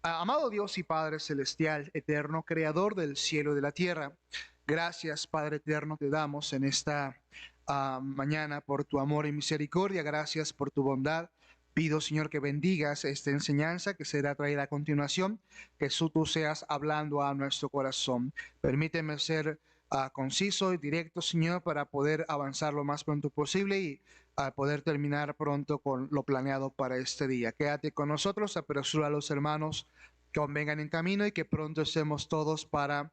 Amado Dios y Padre Celestial, eterno, Creador del cielo y de la tierra, gracias, Padre eterno, te damos en esta mañana por tu amor y misericordia, gracias por tu bondad. Pido, Señor, que bendigas esta enseñanza que será traída a continuación, que tú seas hablando a nuestro corazón. Permíteme ser conciso y directo, Señor, para poder avanzar lo más pronto posible y poder terminar pronto con lo planeado para este día. Quédate con nosotros, apresura a los hermanos que aún vengan en camino y que pronto estemos todos para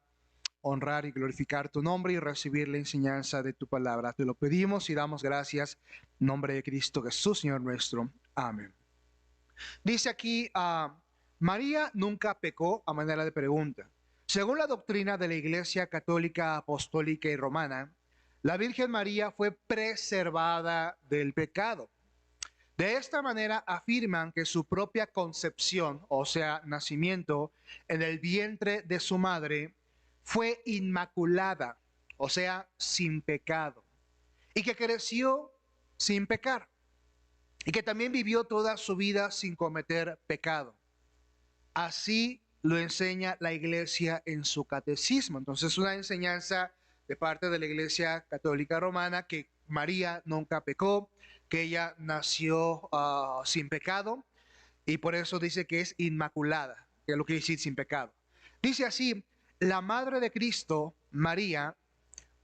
honrar y glorificar tu nombre y recibir la enseñanza de tu palabra. Te lo pedimos y damos gracias en nombre de Cristo Jesús, Señor nuestro. Amén. Dice aquí, María nunca pecó, a manera de pregunta. Según la doctrina de la Iglesia Católica, Apostólica y Romana, la Virgen María fue preservada del pecado. De esta manera afirman que su propia concepción, o sea, nacimiento en el vientre de su madre, fue inmaculada, o sea, sin pecado, y que creció sin pecar, y que también vivió toda su vida sin cometer pecado. Así lo enseña la Iglesia en su catecismo. Entonces, una enseñanza de parte de la Iglesia Católica Romana que María nunca pecó, que ella nació sin pecado y por eso dice que es inmaculada, que es lo que quiere decir sin pecado. Dice así, la Madre de Cristo, María,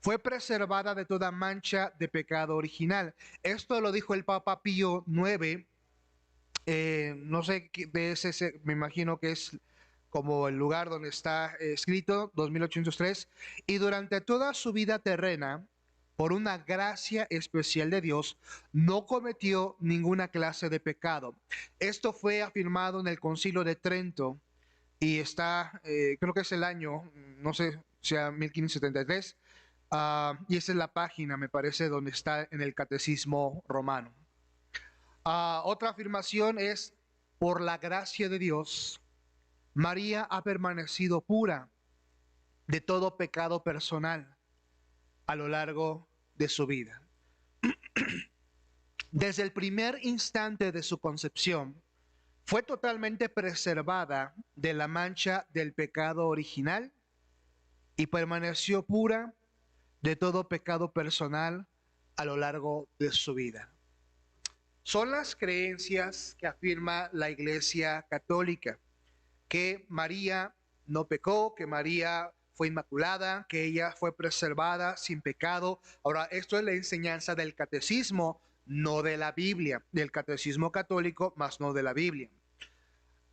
fue preservada de toda mancha de pecado original. Esto lo dijo el Papa Pío IX, no sé de ese, me imagino que es como el lugar donde está escrito, 2803, y durante toda su vida terrena, por una gracia especial de Dios, no cometió ninguna clase de pecado. Esto fue afirmado en el Concilio de Trento y está, creo que es el año, no sé, sea 1573, y esa es la página, me parece, donde está en el Catecismo Romano. Otra afirmación es, por la gracia de Dios, María ha permanecido pura de todo pecado personal a lo largo de su vida. Desde el primer instante de su concepción, fue totalmente preservada de la mancha del pecado original y permaneció pura de todo pecado personal a lo largo de su vida. Son las creencias que afirma la Iglesia Católica, que María no pecó, que María fue inmaculada, que ella fue preservada sin pecado. Ahora, esto es la enseñanza del catecismo, no de la Biblia, del catecismo católico, más no de la Biblia.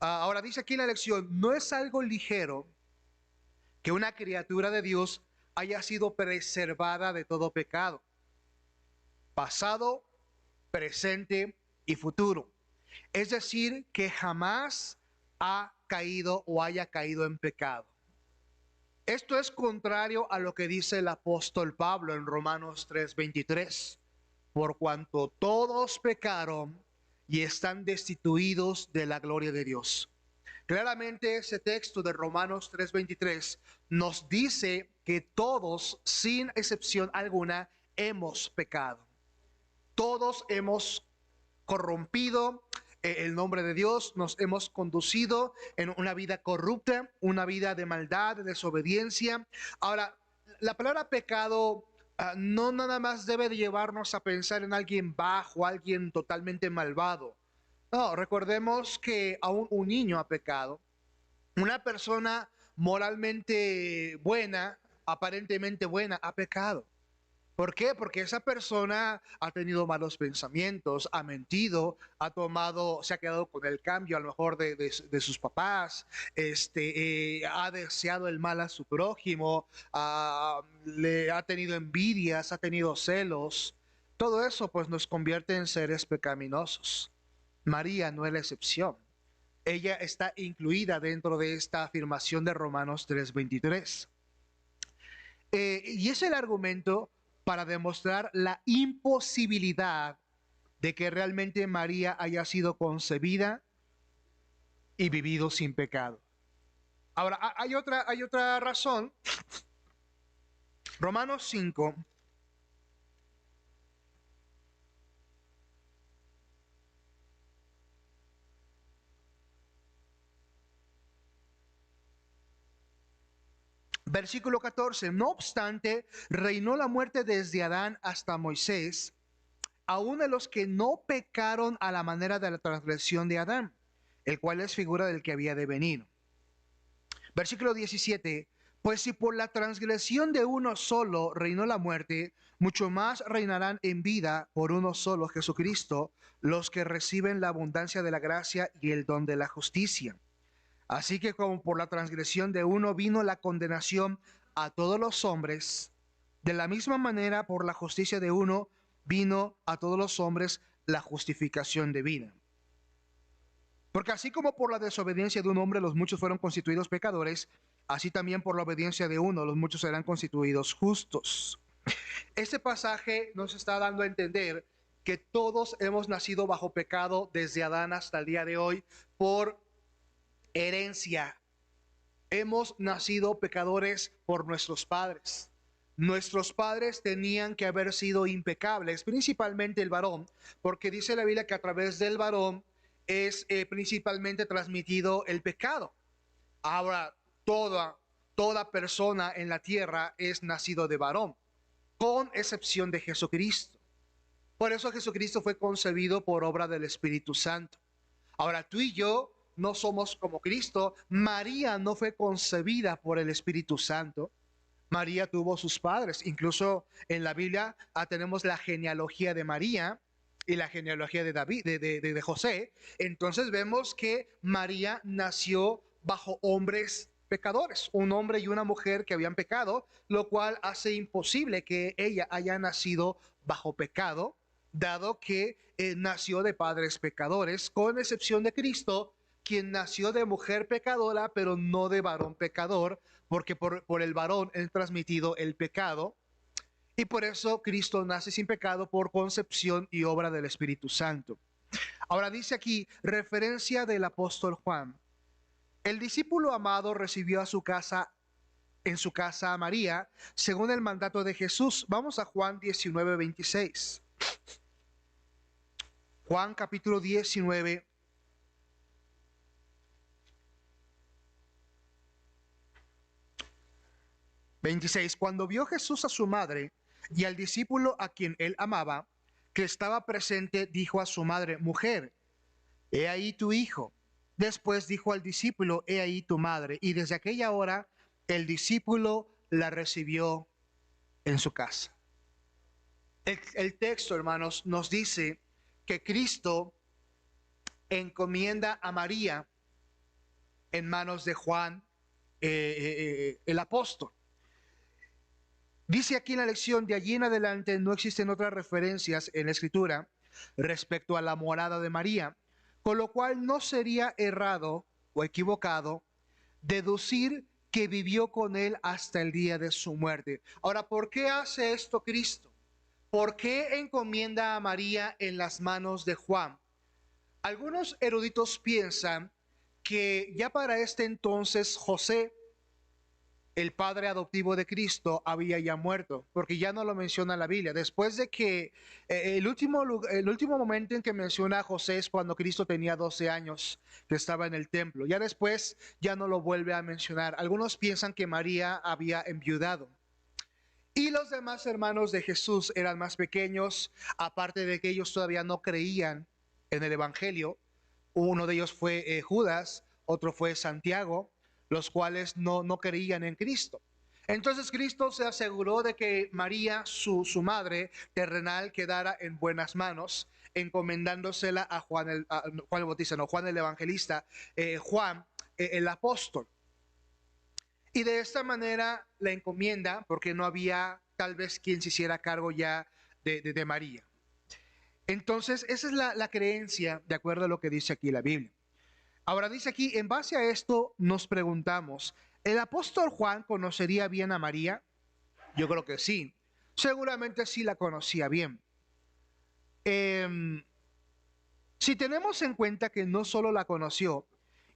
Ahora dice aquí la lección, no es algo ligero que una criatura de Dios haya sido preservada de todo pecado, pasado, presente y futuro. Es decir, que jamás ha caído o haya caído en pecado. Esto es contrario a lo que dice el apóstol Pablo en Romanos 3:23. Por cuanto todos pecaron y están destituidos de la gloria de Dios. Claramente ese texto de Romanos 3:23 nos dice que todos, sin excepción alguna, hemos pecado. Todos hemos corrompido el nombre de Dios, nos hemos conducido en una vida corrupta, una vida de maldad, de desobediencia. Ahora, la palabra pecado no nada más debe de llevarnos a pensar en alguien bajo, alguien totalmente malvado. No, recordemos que aún un niño ha pecado, una persona moralmente buena, aparentemente buena, ha pecado. ¿Por qué? Porque esa persona ha tenido malos pensamientos, ha mentido, ha tomado, se ha quedado con el cambio a lo mejor de sus papás, ha deseado el mal a su prójimo, le ha tenido envidias, ha tenido celos. Todo eso pues nos convierte en seres pecaminosos. María no es la excepción. Ella está incluida dentro de esta afirmación de Romanos 3:23. Y es el argumento para demostrar la imposibilidad de que realmente María haya sido concebida y vivido sin pecado. Ahora, hay otra razón. Romanos 5, Versículo 14. No obstante, reinó la muerte desde Adán hasta Moisés, aun de los que no pecaron a la manera de la transgresión de Adán, el cual es figura del que había de venir. Versículo 17. Pues si por la transgresión de uno solo reinó la muerte, mucho más reinarán en vida por uno solo, Jesucristo, los que reciben la abundancia de la gracia y el don de la justicia. Así que como por la transgresión de uno vino la condenación a todos los hombres, de la misma manera por la justicia de uno vino a todos los hombres la justificación de vida. Porque así como por la desobediencia de un hombre los muchos fueron constituidos pecadores, así también por la obediencia de uno los muchos serán constituidos justos. Este pasaje nos está dando a entender que todos hemos nacido bajo pecado desde Adán hasta el día de hoy por herencia. Hemos nacido pecadores por nuestros padres. Nuestros padres tenían que haber sido impecables, principalmente el varón, porque dice la Biblia que a través del varón es principalmente transmitido el pecado. Ahora, toda persona en la tierra es nacido de varón, con excepción de Jesucristo. Por eso Jesucristo fue concebido por obra del Espíritu Santo. Ahora, tú y yo no somos como Cristo. María no fue concebida por el Espíritu Santo. María tuvo sus padres. Incluso en la Biblia tenemos la genealogía de María y la genealogía de David, de José. Entonces vemos que María nació bajo hombres pecadores, un hombre y una mujer que habían pecado, lo cual hace imposible que ella haya nacido bajo pecado, dado que nació de padres pecadores, con excepción de Cristo, quien nació de mujer pecadora, pero no de varón pecador, porque por el varón es transmitido el pecado, y por eso Cristo nace sin pecado por concepción y obra del Espíritu Santo. Ahora dice aquí, referencia del apóstol Juan. El discípulo amado recibió en su casa a María, según el mandato de Jesús. Vamos a Juan 19:26. Juan capítulo 19. Cuando vio Jesús a su madre y al discípulo a quien él amaba, que estaba presente, dijo a su madre: Mujer, he ahí tu hijo. Después dijo al discípulo: He ahí tu madre. Y desde aquella hora el discípulo la recibió en su casa. El texto, hermanos, nos dice que Cristo encomienda a María en manos de Juan, el apóstol. Dice aquí en la lección, de allí en adelante no existen otras referencias en la Escritura respecto a la morada de María, con lo cual no sería errado o equivocado deducir que vivió con él hasta el día de su muerte. Ahora, ¿por qué hace esto Cristo? ¿Por qué encomienda a María en las manos de Juan? Algunos eruditos piensan que ya para este entonces José, el padre adoptivo de Cristo, había ya muerto, porque ya no lo menciona la Biblia. Después de que el último momento en que menciona a José es cuando Cristo tenía 12 años, que estaba en el templo. Ya después ya no lo vuelve a mencionar. Algunos piensan que María había enviudado. Y los demás hermanos de Jesús eran más pequeños, aparte de que ellos todavía no creían en el Evangelio. Uno de ellos fue Judas, otro fue Santiago, los cuales no creían en Cristo. Entonces Cristo se aseguró de que María, su madre terrenal, quedara en buenas manos, encomendándosela a Juan el Bautista, no, Juan el Evangelista, Juan el apóstol. Y de esta manera la encomienda, porque no había tal vez quien se hiciera cargo ya de María. Entonces, esa es la creencia, de acuerdo a lo que dice aquí la Biblia. Ahora dice aquí, en base a esto nos preguntamos, ¿el apóstol Juan conocería bien a María? Yo creo que sí. Seguramente sí la conocía bien. Si tenemos en cuenta que no solo la conoció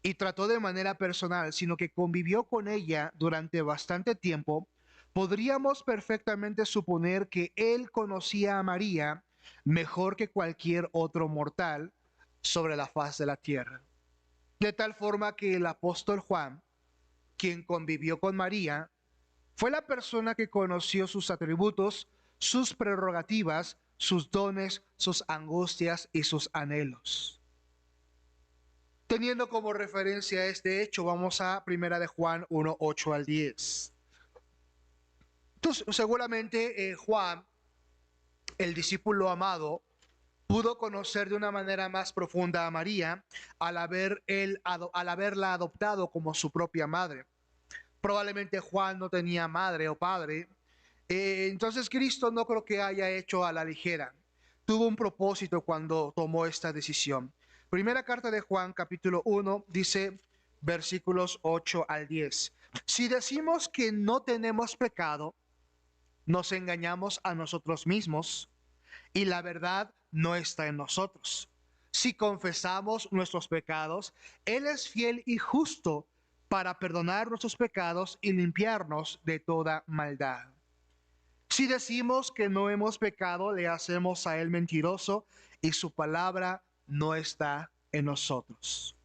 y trató de manera personal, sino que convivió con ella durante bastante tiempo, podríamos perfectamente suponer que él conocía a María mejor que cualquier otro mortal sobre la faz de la tierra. De tal forma que el apóstol Juan, quien convivió con María, Fue la persona que conoció sus atributos, sus prerrogativas, sus dones, sus angustias y sus anhelos. Teniendo como referencia este hecho, vamos a 1 de Juan 1, 8 al 10. Entonces, seguramente Juan, el discípulo amado, pudo conocer de una manera más profunda a María al haberla adoptado como su propia madre. Probablemente Juan no tenía madre o padre, entonces Cristo no creo que haya hecho a la ligera. Tuvo un propósito cuando tomó esta decisión. Primera carta de Juan, capítulo 1, dice versículos 8 al 10. Si decimos que no tenemos pecado, nos engañamos a nosotros mismos y la verdad no está en nosotros. Si confesamos nuestros pecados, Él es fiel y justo para perdonar nuestros pecados y limpiarnos de toda maldad. Si decimos que no hemos pecado, le hacemos a Él mentiroso y su palabra no está en nosotros.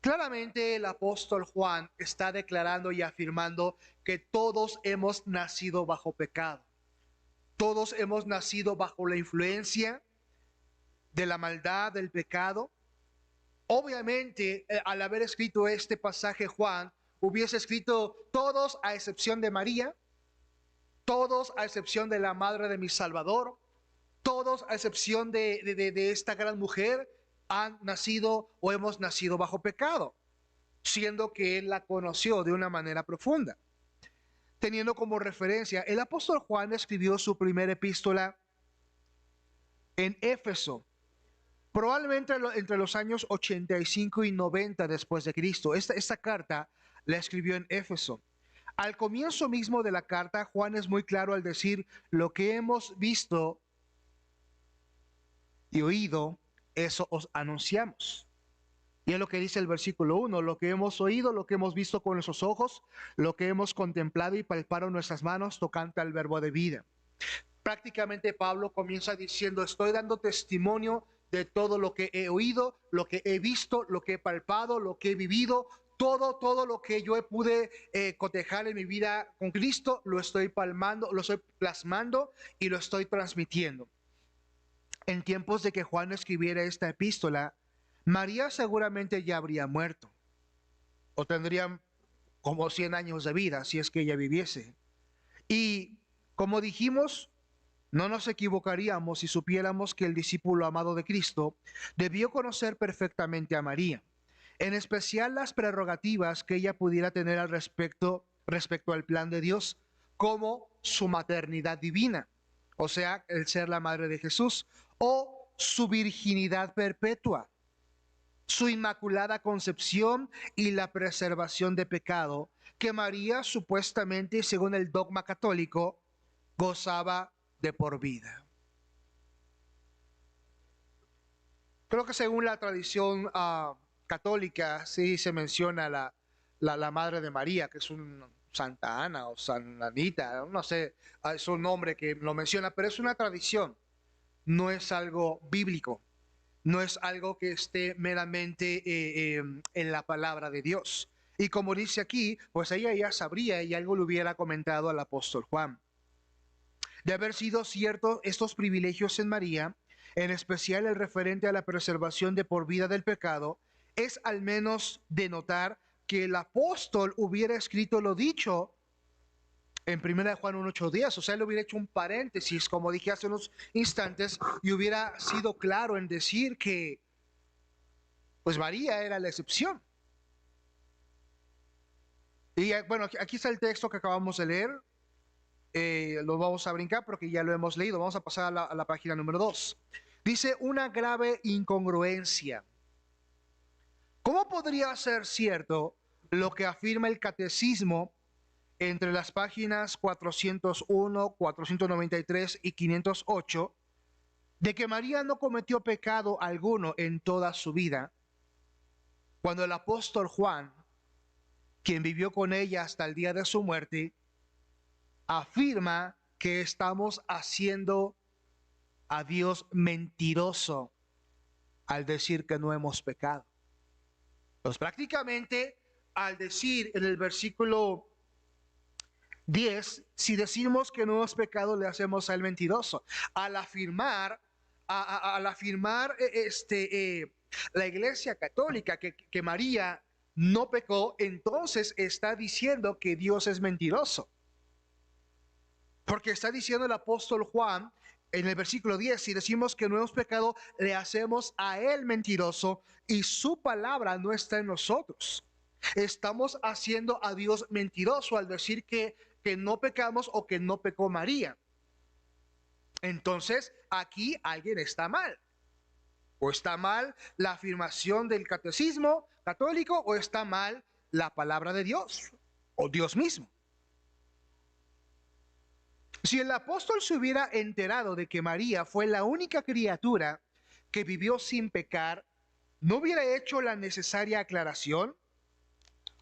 Claramente el apóstol Juan está declarando y afirmando que todos hemos nacido bajo pecado. Todos hemos nacido bajo la influencia de la maldad, del pecado. Obviamente, al haber escrito este pasaje, Juan hubiese escrito todos a excepción de María, todos a excepción de la madre de mi Salvador, todos a excepción de esta gran mujer han nacido o hemos nacido bajo pecado, siendo que él la conoció de una manera profunda. Teniendo como referencia, el apóstol Juan escribió su primera epístola en Éfeso, probablemente entre los años 85 y 90 después de Cristo. Esta carta la escribió en Éfeso. Al comienzo mismo de la carta, Juan es muy claro al decir: lo que hemos visto y oído, eso os anunciamos. Y es lo que dice el versículo 1, lo que hemos oído, lo que hemos visto con nuestros ojos, lo que hemos contemplado y palparon nuestras manos tocante al verbo de vida. Prácticamente Pablo comienza diciendo: estoy dando testimonio de todo lo que he oído, lo que he visto, lo que he palpado, lo que he vivido, todo lo que yo pude cotejar en mi vida con Cristo, lo estoy palmando, lo estoy plasmando y lo estoy transmitiendo. En tiempos de que Juan escribiera esta epístola, María seguramente ya habría muerto, o tendría como 100 años de vida si es que ella viviese. Y como dijimos, no nos equivocaríamos si supiéramos que el discípulo amado de Cristo debió conocer perfectamente a María, en especial las prerrogativas que ella pudiera tener al respecto al plan de Dios, como su maternidad divina, o sea, el ser la madre de Jesús, o su virginidad perpetua, su inmaculada concepción y la preservación de pecado, que María supuestamente, según el dogma católico, gozaba de por vida. Creo que según la tradición católica, sí se menciona la Madre de María, que es un Santa Ana o San Anita, no sé, es un nombre que lo menciona, pero es una tradición, no es algo bíblico, no es algo que esté meramente en la palabra de Dios. Y como dice aquí, pues ella ya sabría y algo le hubiera comentado al apóstol Juan. De haber sido ciertos estos privilegios en María, en especial el referente a la preservación de por vida del pecado, es al menos de notar que el apóstol hubiera escrito lo dicho en 1 Juan 1:8-10, o sea, él hubiera hecho un paréntesis, como dije hace unos instantes, y hubiera sido claro en decir que pues María era la excepción. Y bueno, aquí está el texto que acabamos de leer. Lo vamos a brincar porque ya lo hemos leído. Vamos a pasar a la página número 2. Dice: una grave incongruencia. ¿Cómo podría ser cierto lo que afirma el catecismo entre las páginas 401, 493 y 508, de que María no cometió pecado alguno en toda su vida, cuando el apóstol Juan, quien vivió con ella hasta el día de su muerte, afirma que estamos haciendo a Dios mentiroso al decir que no hemos pecado? Pues prácticamente al decir en el versículo 10, si decimos que no hemos pecado, le hacemos al mentiroso. Al afirmar, al afirmar la Iglesia Católica que María no pecó, entonces está diciendo que Dios es mentiroso. Porque está diciendo el apóstol Juan en el versículo 10, si decimos que no hemos pecado, le hacemos a él mentiroso y su palabra no está en nosotros. Estamos haciendo a Dios mentiroso al decir que no pecamos o que no pecó María. Entonces, aquí alguien está mal. O está mal la afirmación del catecismo católico o está mal la palabra de Dios o Dios mismo. Si el apóstol se hubiera enterado de que María fue la única criatura que vivió sin pecar, ¿no hubiera hecho la necesaria aclaración?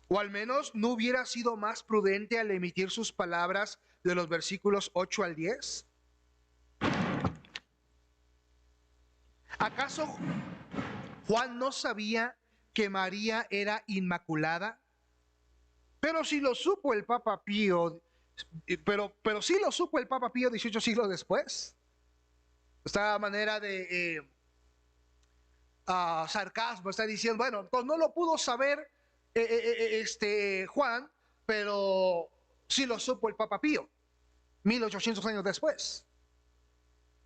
¿O al menos no hubiera sido más prudente al emitir sus palabras de los versículos 8 al 10? ¿Acaso Juan no sabía que María era inmaculada? Pero si lo supo el Papa Pío, pero sí lo supo el Papa Pío 18 siglos después. Esta manera de sarcasmo, está diciendo, bueno, pues no lo pudo saber Juan, pero sí lo supo el Papa Pío, 1800 años después.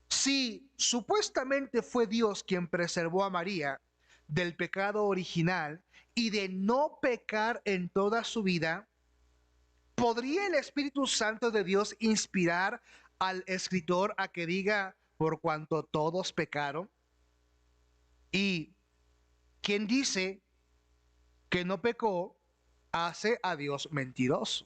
Si supuestamente fue Dios quien preservó a María del pecado original y de no pecar en toda su vida, ¿podría el Espíritu Santo de Dios inspirar al escritor a que diga, por cuanto todos pecaron? Y quien dice que no pecó, hace a Dios mentiroso.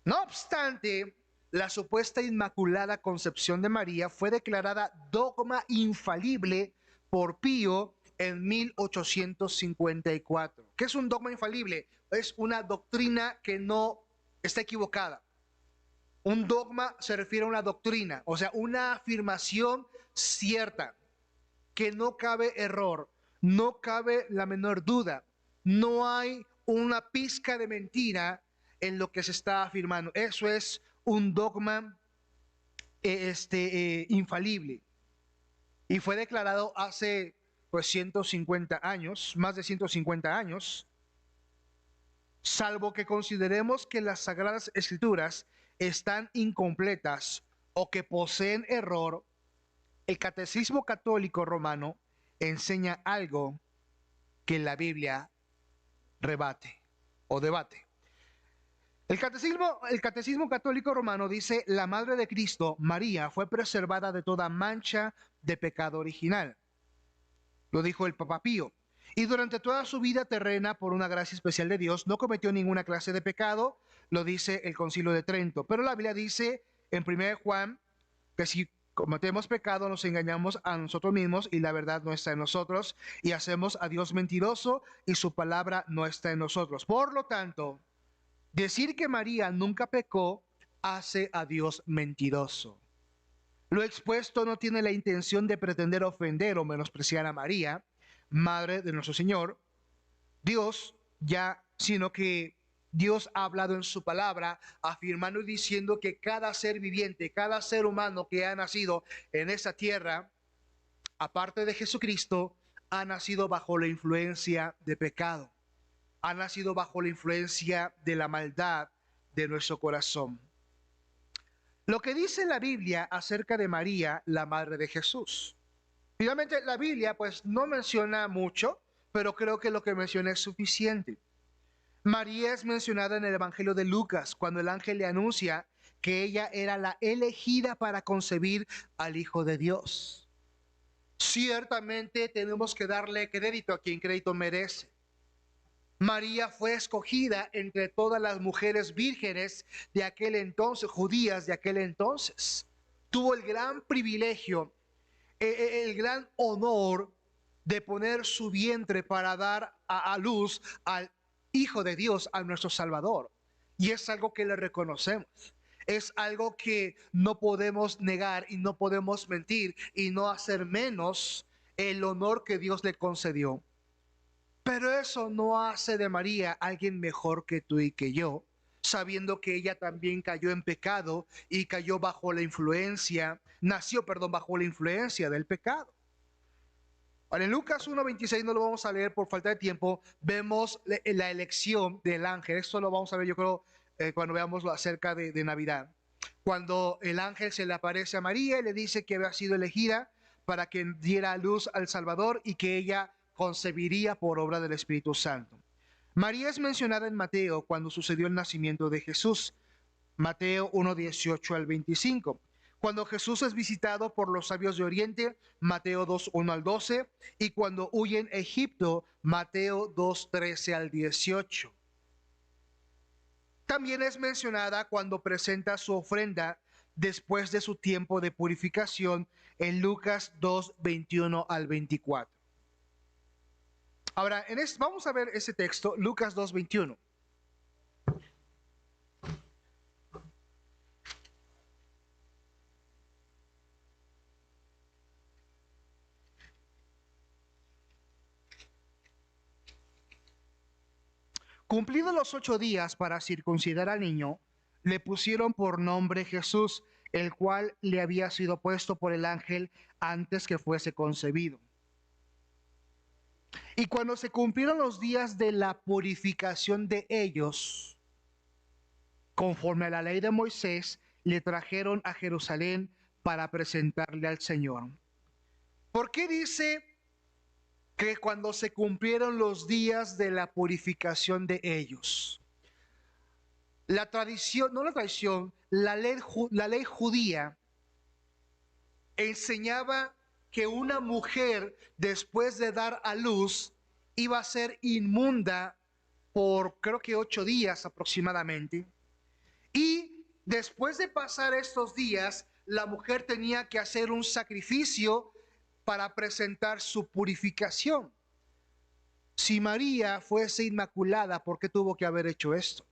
No obstante, la supuesta inmaculada concepción de María fue declarada dogma infalible por Pío en 1854. ¿Qué es un dogma infalible? Es una doctrina que no está equivocada. Un dogma se refiere a una doctrina, o sea, una afirmación cierta, que no cabe error, no cabe la menor duda, no hay una pizca de mentira en lo que se está afirmando. Eso es un dogma infalible. Y fue declarado hace pues 150 años, más de 150 años, salvo que consideremos que las Sagradas Escrituras están incompletas o que poseen error. El Catecismo Católico Romano enseña algo que la Biblia rebate o debate. El Catecismo Católico Romano dice: la Madre de Cristo, María, fue preservada de toda mancha de pecado original. Lo dijo el Papa Pío. Y durante toda su vida terrena, por una gracia especial de Dios, no cometió ninguna clase de pecado, lo dice el Concilio de Trento. Pero la Biblia dice en 1 Juan que si cometemos pecado, nos engañamos a nosotros mismos y la verdad no está en nosotros, y hacemos a Dios mentiroso y su palabra no está en nosotros. Por lo tanto, decir que María nunca pecó hace a Dios mentiroso. Lo expuesto no tiene la intención de pretender ofender o menospreciar a María, Madre de nuestro Señor, Dios, sino que Dios ha hablado en su palabra, afirmando y diciendo que cada ser viviente, cada ser humano que ha nacido en esta tierra, aparte de Jesucristo, ha nacido bajo la influencia de pecado, ha nacido bajo la influencia de la maldad de nuestro corazón. Lo que dice la Biblia acerca de María, la madre de Jesús. Finalmente, la Biblia pues no menciona mucho, pero creo que lo que menciona es suficiente. María es mencionada en el Evangelio de Lucas, cuando el ángel le anuncia que ella era la elegida para concebir al Hijo de Dios. Ciertamente tenemos que darle crédito a quien crédito merece. María fue escogida entre todas las mujeres vírgenes de aquel entonces, judías de aquel entonces. Tuvo el gran privilegio, el gran honor de poner su vientre para dar a luz al Hijo de Dios, a nuestro Salvador. Y es algo que le reconocemos. Es algo que no podemos negar y no podemos mentir y no hacer menos el honor que Dios le concedió. Pero eso no hace de María alguien mejor que tú y que yo, sabiendo que ella también cayó en pecado y cayó bajo la influencia, nació, perdón, bajo la influencia del pecado. Ahora, en Lucas 1:26 no lo vamos a leer por falta de tiempo, vemos la elección del ángel. Esto lo vamos a ver, yo creo, cuando veamos lo acerca de Navidad. Cuando el ángel se le aparece a María y le dice que había sido elegida para que diera a luz al Salvador y que ella concebiría por obra del Espíritu Santo. María es mencionada en Mateo cuando sucedió el nacimiento de Jesús. Mateo 1:18 al 25. Cuando Jesús es visitado por los sabios de Oriente, Mateo 2:1 al 12, y cuando huye en Egipto, Mateo 2:13 al 18. También es mencionada cuando presenta su ofrenda después de su tiempo de purificación en Lucas 2:21 al 24. Ahora, vamos a ver ese texto, Lucas 2:21. Cumplidos los 8 días para circuncidar al niño, le pusieron por nombre Jesús, el cual le había sido puesto por el ángel antes que fuese concebido. Y cuando se cumplieron los días de la purificación de ellos, conforme a la ley de Moisés, le trajeron a Jerusalén para presentarle al Señor. ¿Por qué dice que cuando se cumplieron los días de la purificación de ellos? La tradición, no la tradición, la ley judía enseñaba que una mujer después de dar a luz iba a ser inmunda por creo que 8 días aproximadamente. Y después de pasar estos días, la mujer tenía que hacer un sacrificio para presentar su purificación. Si María fuese inmaculada, ¿por qué tuvo que haber hecho esto?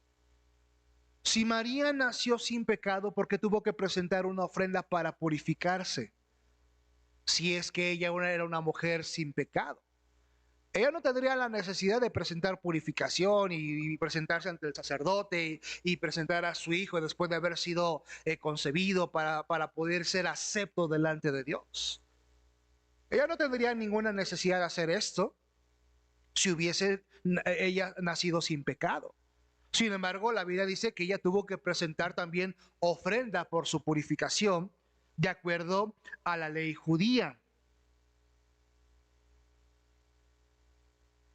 Si María nació sin pecado, ¿por qué tuvo que presentar una ofrenda para purificarse? Si es que ella era una mujer sin pecado. Ella no tendría la necesidad de presentar purificación y presentarse ante el sacerdote y presentar a su hijo después de haber sido concebido para poder ser acepto delante de Dios. Ella no tendría ninguna necesidad de hacer esto si hubiese ella nacido sin pecado. Sin embargo, la Biblia dice que ella tuvo que presentar también ofrenda por su purificación de acuerdo a la ley judía.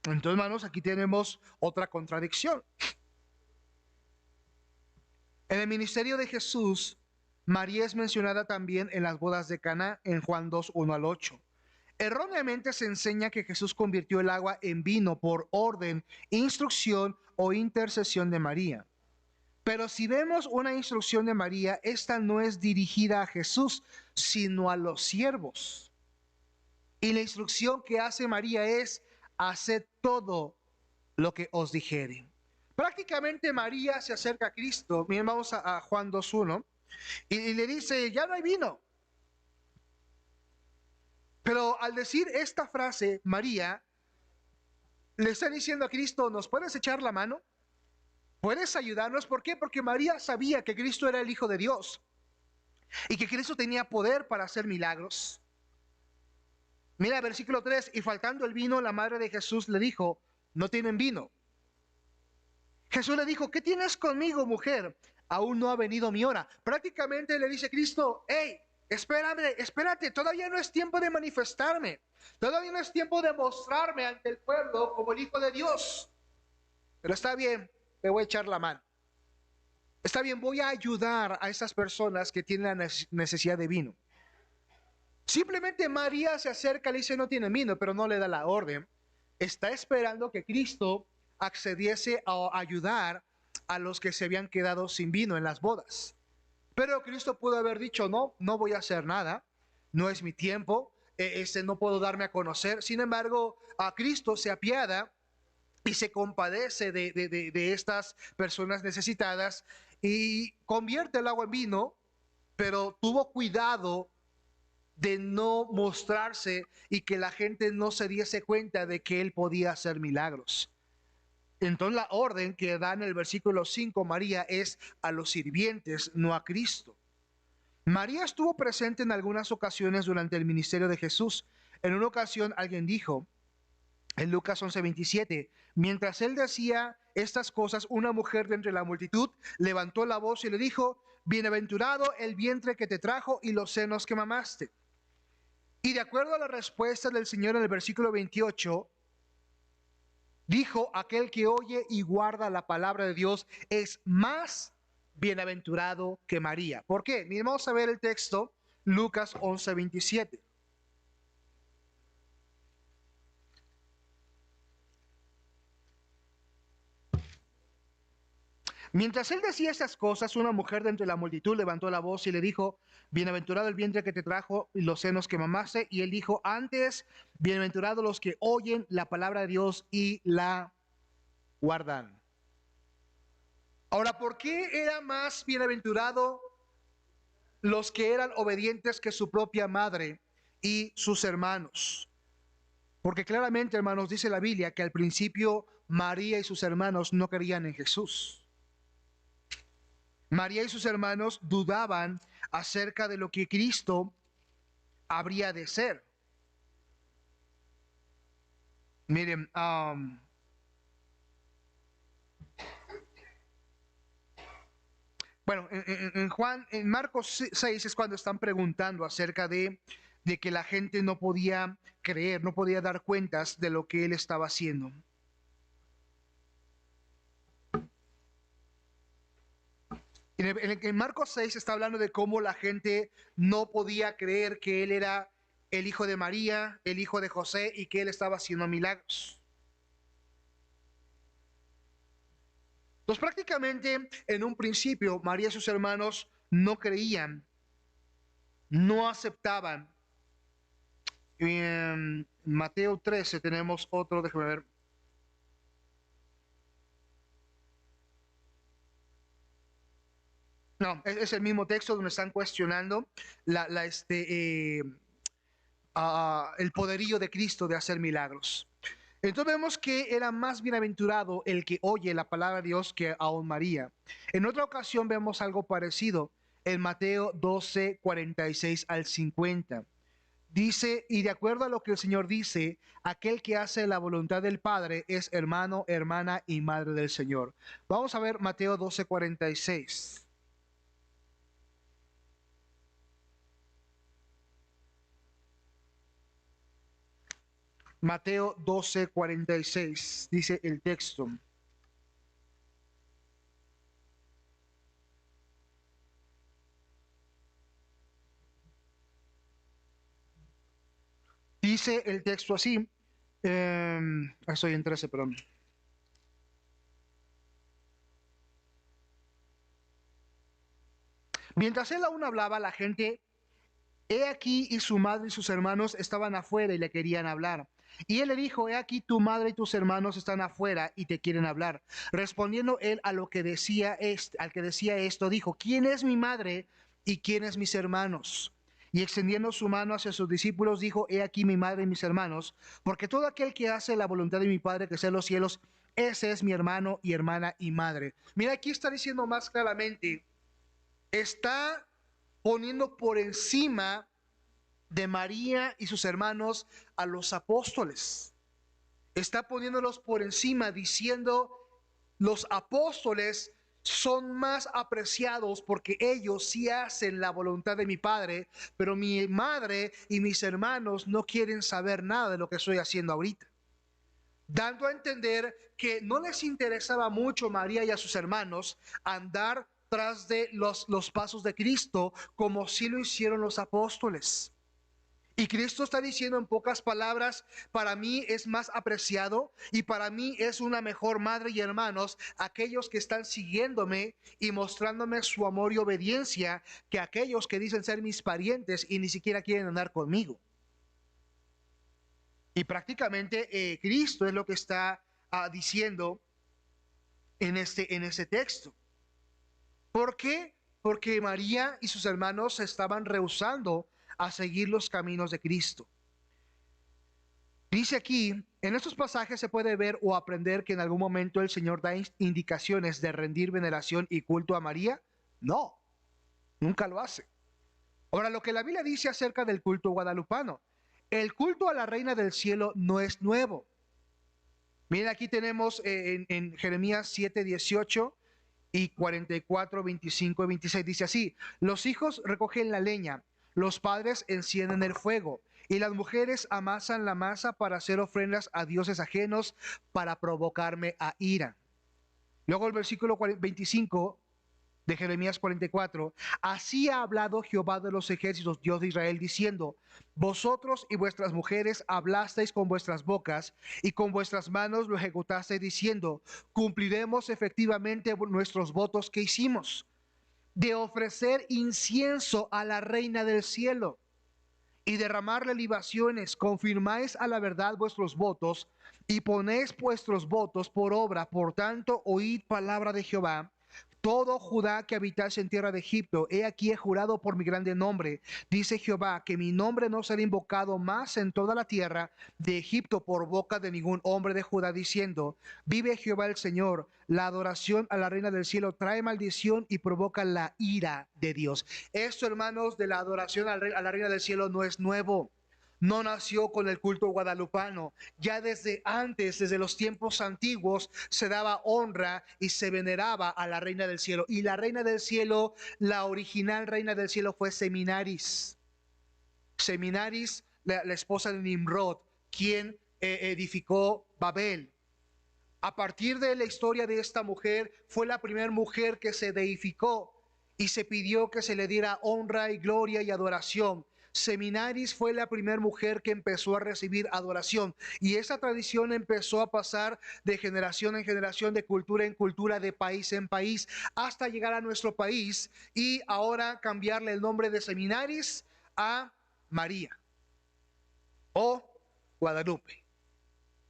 Entonces, hermanos, aquí tenemos otra contradicción. En el ministerio de Jesús, María es mencionada también en las bodas de Caná en Juan 2:1 al 8. Erróneamente se enseña que Jesús convirtió el agua en vino por orden, instrucción o intercesión de María. Pero si vemos una instrucción de María, esta no es dirigida a Jesús, sino a los siervos. Y la instrucción que hace María es: haced todo lo que os dijere. Prácticamente María se acerca a Cristo. Miren, vamos a Juan 2:1 y le dice: ya no hay vino. Pero al decir esta frase, María le está diciendo a Cristo: ¿nos puedes echar la mano? ¿Puedes ayudarnos? ¿Por qué? Porque María sabía que Cristo era el Hijo de Dios y que Cristo tenía poder para hacer milagros. Mira, versículo 3, y faltando el vino, la madre de Jesús le dijo: no tienen vino. Jesús le dijo: ¿qué tienes conmigo, mujer? Aún no ha venido mi hora. Prácticamente le dice Cristo: hey, espérate, todavía no es tiempo de manifestarme. Todavía no es tiempo de mostrarme ante el pueblo como el Hijo de Dios. Pero está bien, te voy a echar la mano. Está bien, voy a ayudar a esas personas que tienen la necesidad de vino. Simplemente María se acerca, le dice: no tiene vino, pero no le da la orden. Está esperando que Cristo accediese a ayudar a los que se habían quedado sin vino en las bodas. Pero Cristo pudo haber dicho: no, no voy a hacer nada, no es mi tiempo, no puedo darme a conocer. Sin embargo, a Cristo se apiada y se compadece de estas personas necesitadas y convierte el agua en vino, pero tuvo cuidado de no mostrarse y que la gente no se diese cuenta de que él podía hacer milagros. Entonces la orden que da en el versículo 5 María es a los sirvientes, no a Cristo. María estuvo presente en algunas ocasiones durante el ministerio de Jesús. En una ocasión alguien dijo, en Lucas 11:27, mientras él decía estas cosas, una mujer de entre la multitud levantó la voz y le dijo, bienaventurado el vientre que te trajo y los senos que mamaste. Y de acuerdo a la respuesta del Señor en el versículo 28, dijo, aquel que oye y guarda la palabra de Dios es más bienaventurado que María. ¿Por qué? Miren, vamos a ver el texto, Lucas 11:27. Mientras él decía estas cosas, una mujer de entre la multitud levantó la voz y le dijo, bienaventurado el vientre que te trajo y los senos que mamaste. Y él dijo, antes, bienaventurados los que oyen la palabra de Dios y la guardan. Ahora, ¿por qué era más bienaventurado los que eran obedientes que su propia madre y sus hermanos? Porque claramente, hermanos, dice la Biblia que al principio María y sus hermanos no creían en Jesús. María y sus hermanos dudaban acerca de lo que Cristo habría de ser. Miren, bueno, en Marcos 6 es cuando están preguntando acerca de que la gente no podía creer, no podía dar cuentas de lo que él estaba haciendo. En Marcos 6 está hablando de cómo la gente no podía creer que él era el hijo de María, el hijo de José y que él estaba haciendo milagros. Entonces prácticamente en un principio María y sus hermanos no creían, no aceptaban. En Mateo 13 tenemos otro, déjame ver. No, es el mismo texto donde están cuestionando el poderío de Cristo de hacer milagros. Entonces vemos que era más bienaventurado el que oye la palabra de Dios que aún María. En otra ocasión vemos algo parecido en Mateo 12, 46 al 50. Dice, y de acuerdo a lo que el Señor dice, aquel que hace la voluntad del Padre es hermano, hermana y madre del Señor. Vamos a ver Mateo 12, 46. Mateo 12, 46, dice el texto. Dice el texto así, estoy en 13, perdón. Mientras él aún hablaba, la gente, he aquí y su madre y sus hermanos estaban afuera y le querían hablar. Y él le dijo, he aquí tu madre y tus hermanos están afuera y te quieren hablar. Respondiendo él a lo que decía al que decía esto, dijo, ¿quién es mi madre y quién es mis hermanos? Y extendiendo su mano hacia sus discípulos, dijo, he aquí mi madre y mis hermanos, porque todo aquel que hace la voluntad de mi Padre que sea en los cielos, ese es mi hermano y hermana y madre. Mira, aquí está diciendo más claramente, está poniendo por encima de María y sus hermanos a los apóstoles. Está poniéndolos por encima diciendo, los apóstoles son más apreciados porque ellos sí hacen la voluntad de mi Padre, pero mi madre y mis hermanos no quieren saber nada de lo que estoy haciendo ahorita. Dando a entender que no les interesaba mucho María y a sus hermanos andar tras de los pasos de Cristo como sí lo hicieron los apóstoles. Y Cristo está diciendo en pocas palabras, para mí es más apreciado y para mí es una mejor madre y hermanos aquellos que están siguiéndome y mostrándome su amor y obediencia que aquellos que dicen ser mis parientes y ni siquiera quieren andar conmigo. Y prácticamente Cristo es lo que está diciendo en este texto. ¿Por qué? Porque María y sus hermanos se estaban rehusando a seguir los caminos de Cristo. Dice aquí En estos pasajes se puede ver o aprender que en algún momento el Señor da indicaciones de rendir veneración y culto a María. No, nunca lo hace. Ahora, lo que la Biblia dice acerca del culto guadalupano, el culto a la Reina del Cielo no es nuevo. Miren, aquí tenemos en Jeremías 7, 18 y 44, 25 y 26, dice así: los hijos recogen la leña, los padres encienden el fuego, y las mujeres amasan la masa para hacer ofrendas a dioses ajenos, para provocarme a ira. Luego el versículo 25 de Jeremías 44, así ha hablado Jehová de los ejércitos, Dios de Israel, diciendo: vosotros y vuestras mujeres hablasteis con vuestras bocas y con vuestras manos lo ejecutasteis, diciendo: cumpliremos efectivamente nuestros votos que hicimos, de ofrecer incienso a la Reina del Cielo y derramarle libaciones. Confirmáis a la verdad vuestros votos y ponéis vuestros votos por obra. Por tanto, oíd palabra de Jehová, todo Judá que habitáis en tierra de Egipto. He aquí he jurado por mi grande nombre, dice Jehová, que mi nombre no será invocado más en toda la tierra de Egipto por boca de ningún hombre de Judá, diciendo: vive Jehová el Señor, la adoración a la Reina del Cielo trae maldición y provoca la ira de Dios. Esto, hermanos, de la adoración a la Reina del Cielo no es nuevo. No nació con el culto guadalupano. Ya desde antes, desde los tiempos antiguos, se daba honra y se veneraba a la Reina del Cielo. Y la Reina del Cielo, la original Reina del Cielo, fue Seminaris. Seminaris, la esposa de Nimrod, quien edificó Babel. A partir de la historia de esta mujer, fue la primera mujer que se deificó y se pidió que se le diera honra y gloria y adoración. Seminaris fue la primera mujer que empezó a recibir adoración, y esa tradición empezó a pasar de generación en generación, de cultura en cultura, de país en país, hasta llegar a nuestro país y ahora cambiarle el nombre de Seminaris a María o Guadalupe.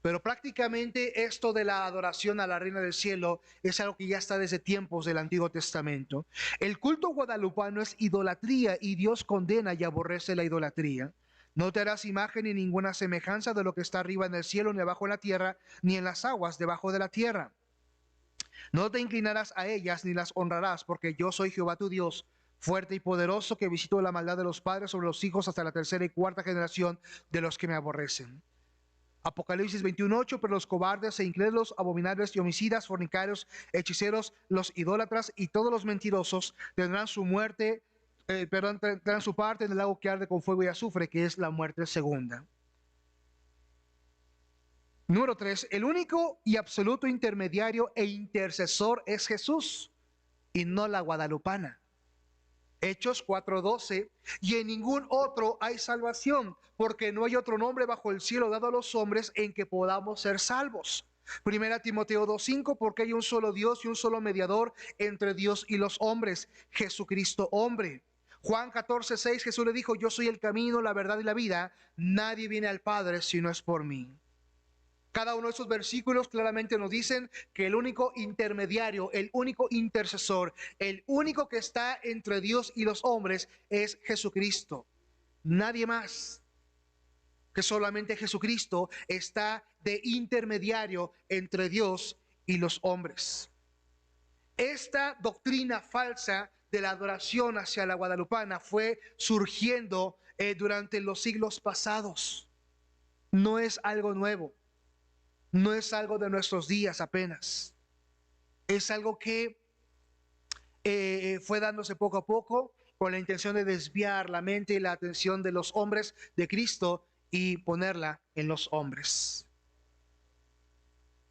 Pero prácticamente esto de la adoración a la Reina del Cielo es algo que ya está desde tiempos del Antiguo Testamento. El culto guadalupano es idolatría, y Dios condena y aborrece la idolatría. No te harás imagen ni ninguna semejanza de lo que está arriba en el cielo, ni abajo en la tierra, ni en las aguas debajo de la tierra. No te inclinarás a ellas ni las honrarás, porque yo soy Jehová tu Dios, fuerte y poderoso, que visito la maldad de los padres sobre los hijos hasta la tercera y cuarta generación de los que me aborrecen. Apocalipsis 21:8, pero los cobardes e incrédulos, abominables y homicidas, fornicarios, hechiceros, los idólatras y todos los mentirosos tendrán su muerte, tendrán su parte en el lago que arde con fuego y azufre, que es la muerte segunda. Número 3, el único y absoluto intermediario e intercesor es Jesús y no la guadalupana. Hechos 4:12, y en ningún otro hay salvación, porque no hay otro nombre bajo el cielo dado a los hombres en que podamos ser salvos. Primera Timoteo 2:5, porque hay un solo Dios y un solo mediador entre Dios y los hombres, Jesucristo hombre. Juan 14:6, Jesús le dijo: yo soy el camino, la verdad y la vida, nadie viene al Padre si no es por mí. Cada uno de esos versículos claramente nos dicen que el único intermediario, el único intercesor, el único que está entre Dios y los hombres es Jesucristo. Nadie más, que solamente Jesucristo está de intermediario entre Dios y los hombres. Esta doctrina falsa de la adoración hacia la guadalupana fue surgiendo durante los siglos pasados. No es algo nuevo. No es algo de nuestros días apenas. Es algo que fue dándose poco a poco con la intención de desviar la mente y la atención de los hombres de Cristo y ponerla en los hombres.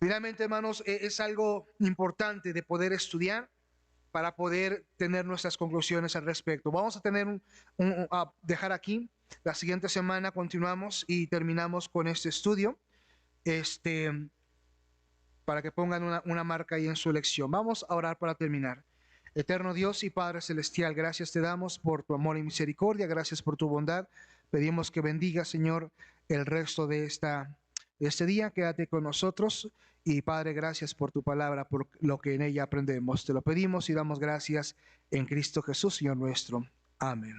Finalmente, hermanos, es algo importante de poder estudiar para poder tener nuestras conclusiones al respecto. Vamos a tener a dejar aquí. La siguiente semana continuamos y terminamos con este estudio. Para que pongan una marca ahí en su lección. Vamos a orar para terminar. Eterno Dios y Padre Celestial, gracias te damos por tu amor y misericordia, gracias por tu bondad. Pedimos que bendiga, Señor, el resto de este día. Quédate con nosotros. Y Padre, gracias por tu palabra, por lo que en ella aprendemos. Te lo pedimos y damos gracias en Cristo Jesús, Señor nuestro. Amén.